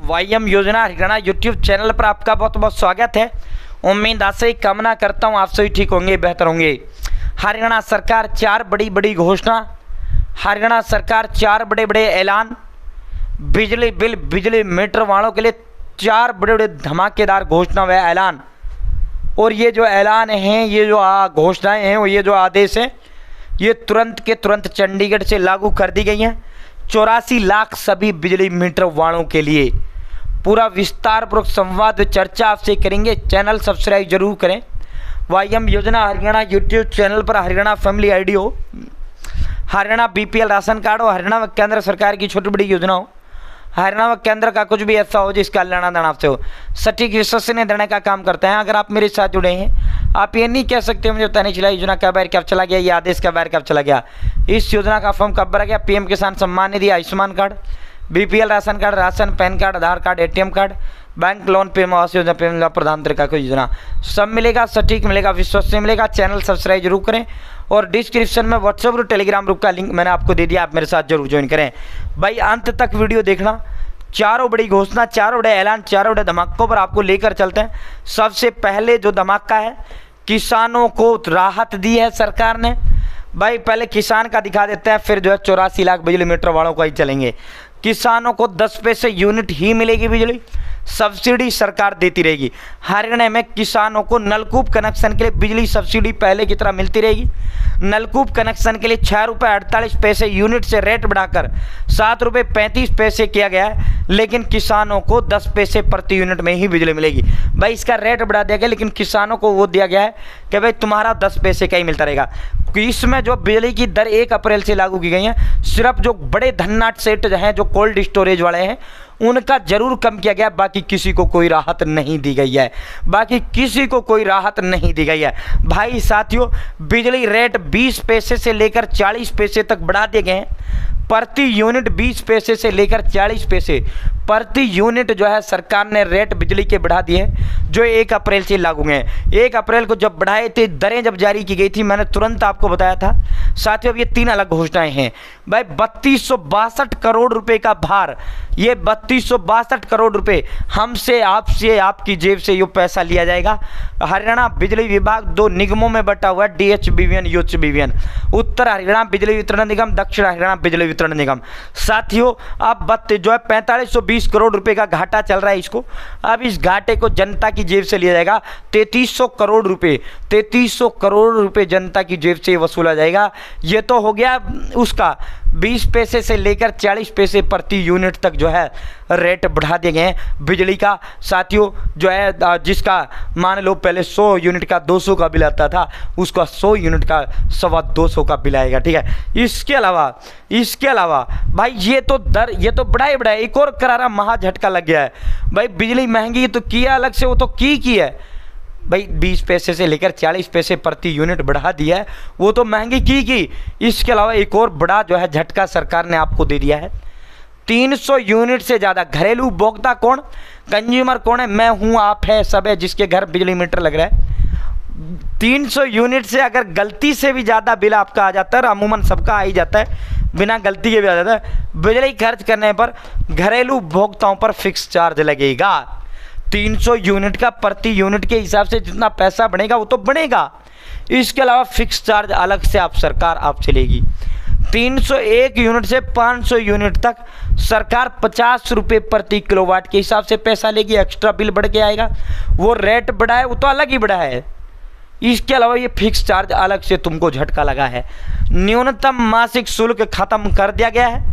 वाईएम योजना Haryana YouTube channel पर आपका बहुत बहुत स्वागत है। उम्मीद आशा ही कामना करता हूँ आप सभी ठीक होंगे, बेहतर होंगे। हरियाणा सरकार चार बड़ी घोषणा, हरियाणा सरकार चार बड़े ऐलान, बिजली बिल बिजली मीटर वालों के लिए चार बड़े धमाकेदार घोषणा व ऐलान। और ये जो ऐलान हैं, ये जो घोषणाएं हैं, ये जो आदेश हैं, ये तुरंत के तुरंत चंडीगढ़ से लागू कर दी गई हैं। 84 लाख सभी बिजली मीटर वालों के लिए पूरा विस्तारपूर्वक संवाद चर्चा आपसे करेंगे। चैनल सब्सक्राइब जरूर करें। वाईएम योजना हरियाणा यूट्यूब चैनल पर हरियाणा फैमिली आईडी हो, हरियाणा बीपीएल राशन कार्ड हो, हरियाणा व केंद्र सरकार की छोटी बड़ी योजना हो, हरियाणा व केंद्र का कुछ भी ऐसा हो जिसका लेना देना आपसे हो, सटीक विश्वसनीय देने का काम करते हैं। अगर आप मेरे साथ जुड़े हैं, आप ये नहीं कह सकते मुझे पता नहीं चला योजना कब बाहर कब चला गया, ये आदेश कब बाहर कब चला गया, इस योजना का फॉर्म कब भरा गया। PM Kisan Samman Nidhi, Ayushman card, BPL ration card, ration, PAN card, Aadhaar card, ATM card, bank loan, PM Awas Yojana, PM प्रधानमंत्री का कोई योजना, सब मिलेगा, सटीक मिलेगा, विश्वसनीय मिलेगा। चैनल सब्सक्राइब जरूर करें और डिस्क्रिप्शन में व्हाट्सएप और टेलीग्राम ग्रुप का लिंक मैंने आपको दे दिया, आप मेरे साथ जरूर ज्वाइन करें। भाई अंत तक वीडियो देखना। चारों बड़ी घोषणा, चारों बड़े ऐलान, चारों बड़े धमाकों पर आपको लेकर चलते हैं। सबसे पहले जो धमाका है, किसानों को राहत दी है सरकार ने। भाई पहले किसान का दिखा देते हैं, फिर जो है 84 लाख बिजली मीटर वालों को ही चलेंगे। किसानों को 10 पैसे यूनिट ही मिलेगी बिजली, सब्सिडी सरकार देती रहेगी। हरियाणा में किसानों को नलकूप कनेक्शन के लिए बिजली सब्सिडी पहले की तरह मिलती रहेगी। नलकूप कनेक्शन के लिए 6 रुपये 48 पैसे यूनिट से रेट बढ़ाकर 7 रुपये 35 पैसे किया गया है, लेकिन किसानों को 10 पैसे प्रति यूनिट में ही बिजली मिलेगी। भाई इसका रेट बढ़ा दिया गया, लेकिन किसानों को वो दिया गया है कि भाई तुम्हारा 10 पैसे का ही मिलता रहेगा। इसमें जो बिजली की दर 1 अप्रैल से लागू की गई है, सिर्फ जो बड़े धन्नाट सेट हैं, जो कोल्ड स्टोरेज वाले हैं, उनका जरूर कम किया गया, बाकी किसी को कोई राहत नहीं दी गई है, बाकी किसी को कोई राहत नहीं दी गई है। भाई साथियों, बिजली रेट 20 पैसे से लेकर 40 पैसे तक बढ़ा दिए गए हैं। प्रति यूनिट 20 पैसे से लेकर 40 पैसे प्रति यूनिट जो है सरकार ने रेट बिजली के बढ़ा दिए, जो 1 अप्रैल से लागू हैं। 1 अप्रैल को जब बढ़ाए थे, दरें जब जारी की गई थी, मैंने तुरंत आपको बताया था। साथियों अब ये 3 अलग घोषणाएं हैं। भाई 3262 करोड़ रुपए का भार, ये 3262 करोड़ रुपए हमसे, आपसे, आपकी जेब से ये पैसा लिया जाएगा। हरियाणा बिजली विभाग 2 निगमों में बटा हुआ है, DHBVN, UHBVN, उत्तर हरियाणा बिजली वितरण निगम, दक्षिण हरियाणा बिजली वितरण निगम। साथियों अब जो है 4520 करोड़ रुपए का घाटा चल रहा है इसको। अब इस घाटे को जनता की जेब से लिया जाएगा। 3300 करोड़ रुपए, 3300 करोड़ रुपए जनता की जेब से वसूला जाएगा। ये तो हो गया उसका 20 पैसे से लेकर 40 पैसे प्रति यूनिट तक जो है रेट बढ़ा दिए गए हैं बिजली का। साथियों जो है जिसका मान लो पहले 100 यूनिट का 200 का बिल आता था, उसका 100 यूनिट का 225 का बिल आएगा। ठीक है, इसके अलावा भाई ये तो दर, ये तो बढ़ा ही बढ़ाया। एक और करारा महा झटका लग गया है। भाई बिजली महंगी तो किया अलग से, वो तो की है भाई, 20 पैसे से लेकर 40 पैसे प्रति यूनिट बढ़ा दिया है, वो तो महंगी की। इसके अलावा एक और बड़ा जो है झटका सरकार ने आपको दे दिया है। 300 यूनिट से ज़्यादा घरेलू उपभोक्ता कौन, कंज्यूमर कौन है, मैं हूँ, आप है, सब है, जिसके घर बिजली मीटर लग रहा है। 300 यूनिट से अगर गलती से भी ज़्यादा बिल आपका आ जाता है, अमूमन सबका आ ही जाता है, बिना गलती के भी आ जाता है, बिजली खर्च करने पर घरेलू उपभोक्ताओं पर फिक्स चार्ज लगेगा। 300 यूनिट का प्रति यूनिट के हिसाब से जितना पैसा बनेगा वो तो बनेगा। इसके अलावा फिक्स चार्ज अलग से सरकार आपसे लेगी। 301 यूनिट से 500 यूनिट तक सरकार 50 रुपये प्रति किलोवाट के हिसाब से पैसा लेगी। एक्स्ट्रा बिल बढ़ के आएगा, वो रेट बढ़ा है, वो तो अलग ही बढ़ा है। इसके अलावा ये फिक्स चार्ज अलग से तुमको झटका लगा है। न्यूनतम मासिक शुल्क खत्म कर दिया गया है,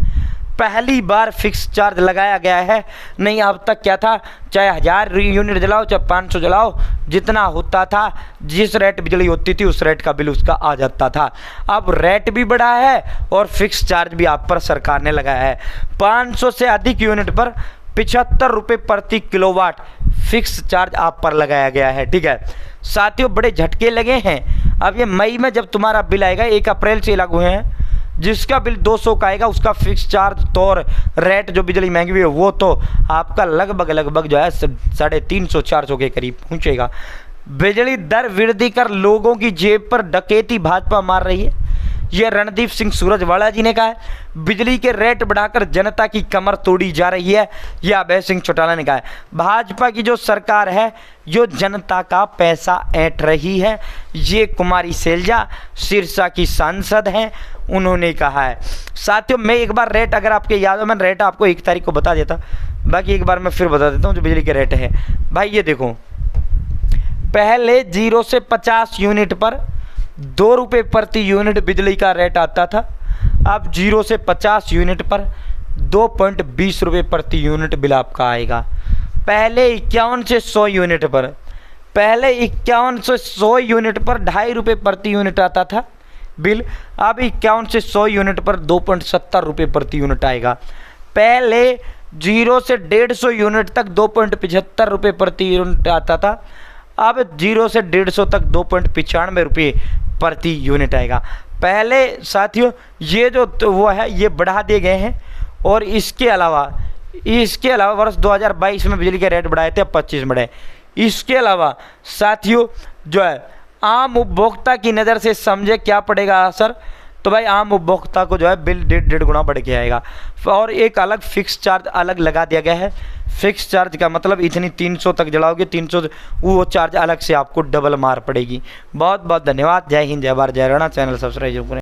पहली बार फिक्स चार्ज लगाया गया है। नहीं अब तक क्या था, चाहे 1000 यूनिट जलाओ चाहे 500 जलाओ, जितना होता था, जिस रेट बिजली होती थी उस रेट का बिल उसका आ जाता था। अब रेट भी बढ़ा है और फिक्स चार्ज भी आप पर सरकार ने लगाया है। 500 से अधिक यूनिट पर 75 रुपये प्रति किलोवाट फिक्स चार्ज आप पर लगाया गया है। ठीक है साथियों, बड़े झटके लगे हैं। अब ये मई में जब तुम्हारा बिल आएगा, 1 अप्रैल से लागू हैं, जिसका बिल 200 का आएगा उसका फिक्स चार्ज तो और रेट जो बिजली महंगी हुई है वो तो आपका लगभग जो है 350-400 के करीब पहुंचेगा। बिजली दर वृद्धि कर लोगों की जेब पर डकैती भाजपा मार रही है। ये रणदीप सिंह सूरजवाला जी ने कहा है। बिजली के रेट बढ़ाकर जनता की कमर तोड़ी जा रही है, यह अभय सिंह चौटाला ने कहा है। भाजपा की जो सरकार है जो जनता का पैसा ऐंठ रही है, ये कुमारी शैलजा सिरसा की सांसद हैं, उन्होंने कहा है। साथियों मैं एक बार रेट, अगर आपके याद हो, मैं रेट आपको 1 तारीख को बता देता, बाकी एक बार मैं फिर बता देता हूँ जो बिजली के रेट है। भाई ये देखो, पहले 0 से 50 यूनिट पर 2 रुपये प्रति यूनिट बिजली का रेट आता था। अब 0 से 50 यूनिट पर 2.20 रुपये प्रति यूनिट बिल आपका आएगा। पहले 51 से 100 यूनिट पर, पहले 51 से 100 यूनिट पर 2.5 रुपये प्रति यूनिट आता था बिल। अब 51 से 100 यूनिट पर 2.70 रुपये प्रति यूनिट आएगा। पहले 0 से 150 यूनिट तक 2.75 रुपये प्रति यूनिट आता था। अब 0 से 150 तक 2.95 रुपये प्रति यूनिट आएगा। पहले साथियों ये जो तो वो है ये बढ़ा दिए गए हैं। और इसके अलावा वर्ष 2022 में बिजली के रेट बढ़ाए थे, अब 25 बढ़े। इसके अलावा साथियों जो है आम उपभोक्ता की नज़र से समझे क्या पड़ेगा असर, तो भाई आम उपभोक्ता को जो है बिल 1.5 गुना बढ़ के आएगा। और एक अलग फिक्स चार्ज अलग लगा दिया गया है। फिक्स चार्ज का मतलब इतनी 300 तक जलाओगे, 300 वो चार्ज अलग से आपको डबल मार पड़ेगी। बहुत बहुत धन्यवाद। जय हिंद, जय भारत, जय हरियाणा। चैनल सब्सक्राइब करें।